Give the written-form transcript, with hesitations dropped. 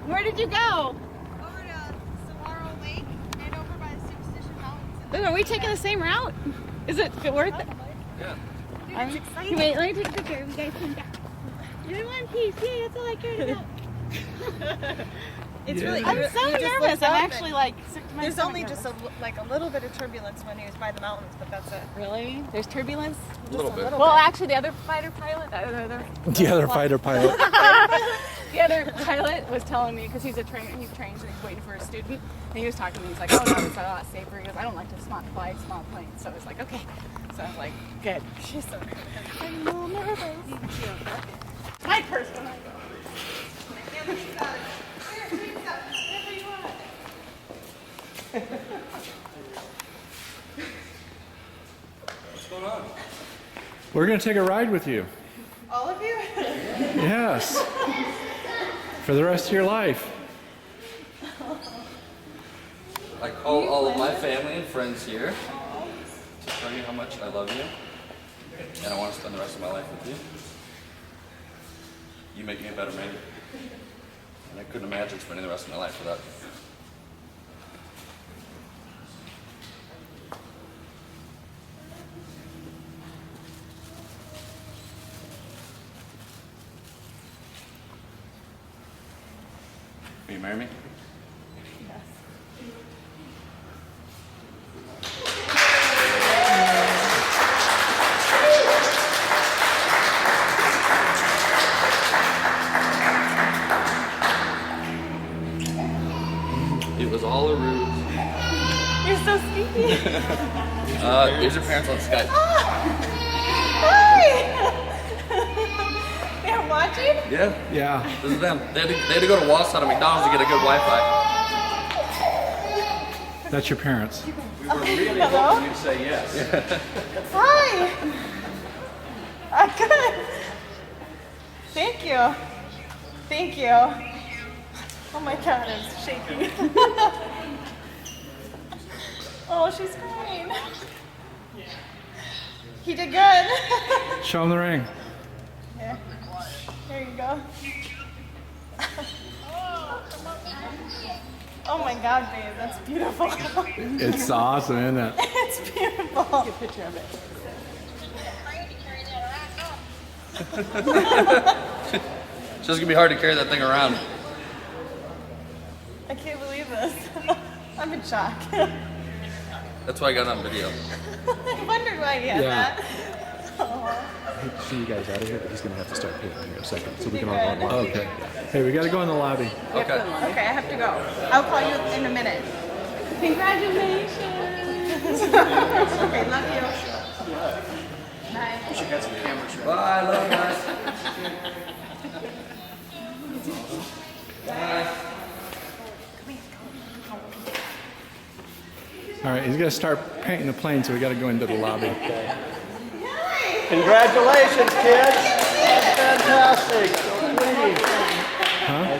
Where did you go? Over to Saguaro Lake and over by the Superstition Mountains. Are we taking the same route? Is it worth it? Yeah. Dude, it's exciting. Wait, let me take a picture of you guys. Come back. You're in one piece. Yeah, that's all I cared about. It's really. I'm you so just nervous. looked I'm up actually and like sick to my There's stomach only just nervous. a little bit of turbulence when he was by the mountains, but that's it. Really? There's turbulence? A little bit. Well, actually, the other fighter pilot, The other fighter pilot. the other pilot was telling me, because he's a trainer, he trains and he's waiting for a student, and he was talking to me, he's like, oh no, it's a lot safer. He goes, I don't like to fly small planes. So I was like, okay. So I was like, good. She's so nervous. I'm a little nervous. My purse when I go. What's going on? We're going to take a ride with you. All of you? Yes. For the rest of your life. I call all of my family and friends here to tell you how much I love you and I want to spend the rest of my life with you. You make me a better man. And I couldn't imagine spending the rest of my life without you. Will you marry me? It was all a ruse. You're so sneaky. Here's your parents on Skype. Hi! They're watching? Yeah, Yeah. this is them. They had to go to Wausau to McDonald's to get a good Wi-Fi. That's your parents. We were really Hello? hoping you'd say yes. Hi! I'm good. Thank you. Thank you. Oh my god, it's shaking. Oh, she's crying. He did good. Show them the ring. Here. There you go. Oh my god, babe, that's beautiful. It's awesome, isn't it? It's beautiful. Get a picture of it. It's just gonna be hard to carry that thing around. I can't believe this. I'm in shock. That's why I got it on video. I wondered why he had Yeah. that. I hate to see you guys out of here, but he's gonna have to start paying here in a second, so we can all Good. go on. Okay. Hey, we got to go in the lobby. Okay. Okay, I have to go. I'll call you in a minute. Congratulations! Okay, love you. Bye. Bye, love you guys. All right, he's going to start painting the plane, so we got to go into the lobby. Congratulations, kids. That's fantastic. So sweet. Huh?